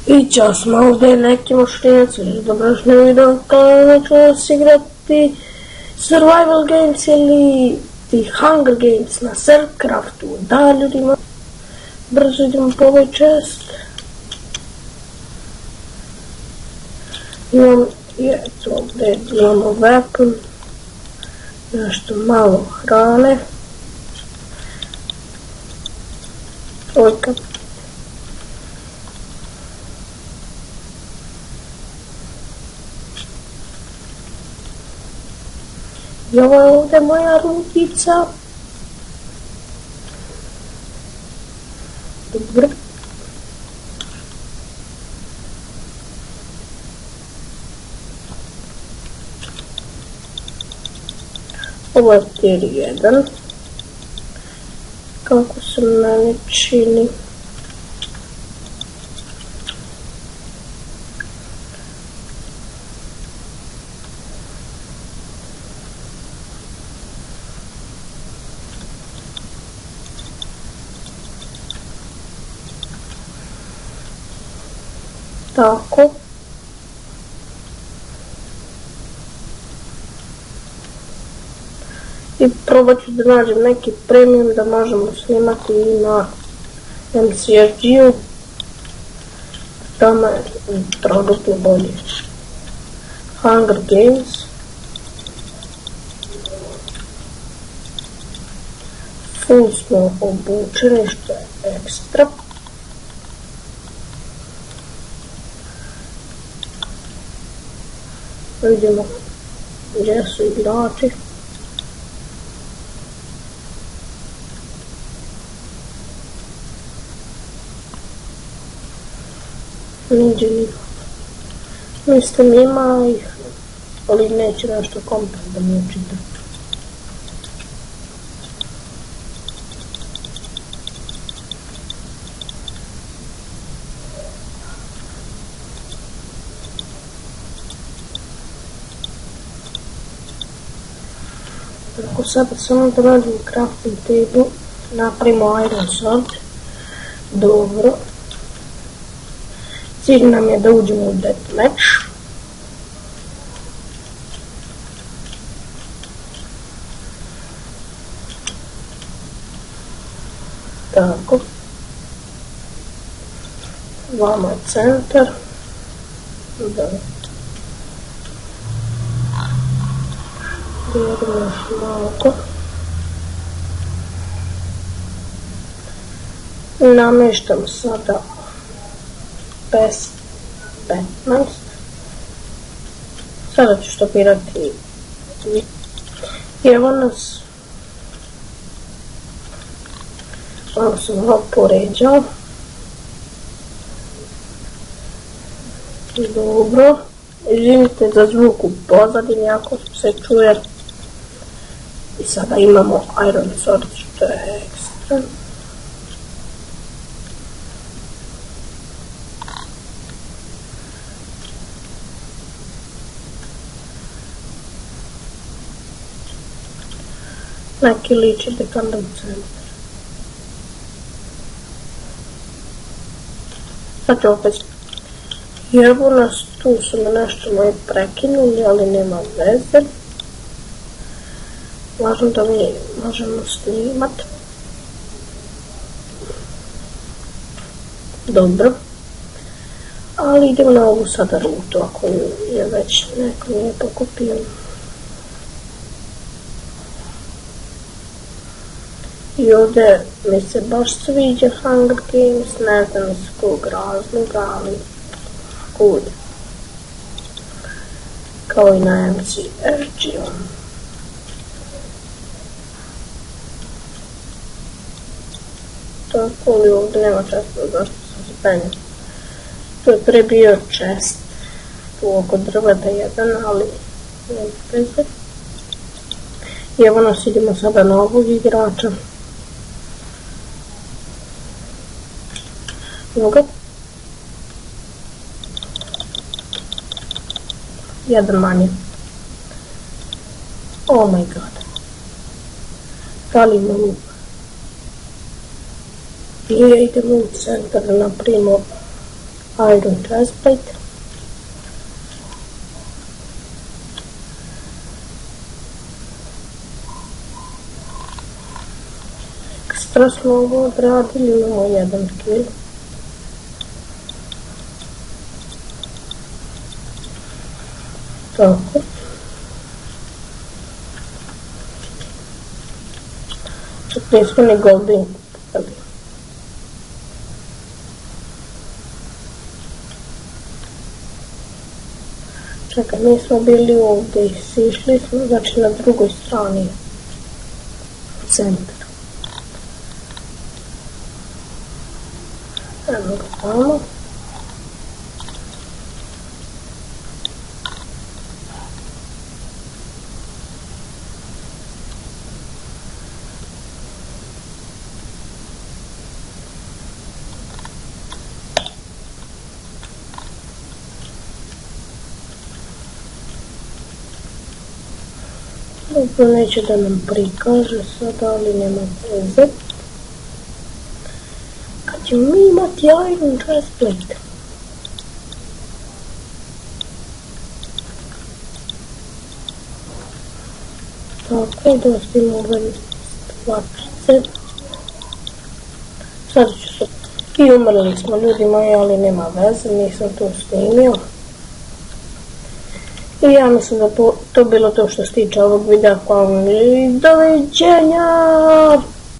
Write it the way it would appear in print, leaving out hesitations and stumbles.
I ćao smo ovdje neki mušlinac, dobrošli u video kada ću vas igrati Survival Games ili The Hunger Games na Surfcraftu. Da, ljudima, brzo idemo po ovaj chest. Ovdje imamo weapon, nešto malo hrane. Trojka. I ovo je ovdje moja rukica. Dobro. Ovo je tier 1. Kako se meni čini. Tako. I probat ću da nađem neki premium da možemo snimati i na MCSG-u. Tamo je produktno bolje. Hunger Games. Full smo obučeni što je ekstra. Vidimo gdje su igrači. Niđe nikako. Mislim ima ih, ali neće nešto komplet da mi učite. Tako sada samo da nađem crafting table, napravimo iron sword. Dobro. Cilj nam je da uđemo u deathmatch. Tako. Vamo je centar. Da. Gledamo još malko. Namještam sada PS15. Sada ću štopirati i evo nas. Ovo sam malo poređao. Dobro. Izvinite za zvuk u pozadini ako se čuje. I sada imamo iron sword što je ekstra. Neki liči dekandom centar. Sad ću opet. Evo nas, tu su me nešto moji prekinuli, ali nema veze. Važno da mi možemo snimat. Dobro. Ali idemo na ovu sada rutu, ako je već neko nije pokupio. I ovdje mi se baš sviđa Hunger Games, ne znam iz kog razloga, ali cool. Kao i na MCSG-u. Tako li ovdje nema česta, zašto sam se penio. To je pre bio chest, tu oko drveta jedan, ali nema veze. I evo nas idemo sada na ovog igrača. Mnogo. Jedan manje. Oh my god. Falimo luk. I idemo u centar da napravimo Iron Chestplate. Ekstra smo ovo odradili, imamo 1 kill. Tako. Čak nismo ni golden kupili. Čekaj, nismo bili ovdje, sišli smo, znači na drugoj strani. U centru. Evo ga tamo. Ovo neće da nam prikaže sada, ali nema veze. Kad ćemo mi imati Iron Chestplate. Tako, dostimo ove stvačice. Sad ću se... I umrli smo ljudi moji, ali nema veze, nisam to snimio. I ja mislim da to bilo to što se tiče ovog videa. Hvala vam i doviđenja!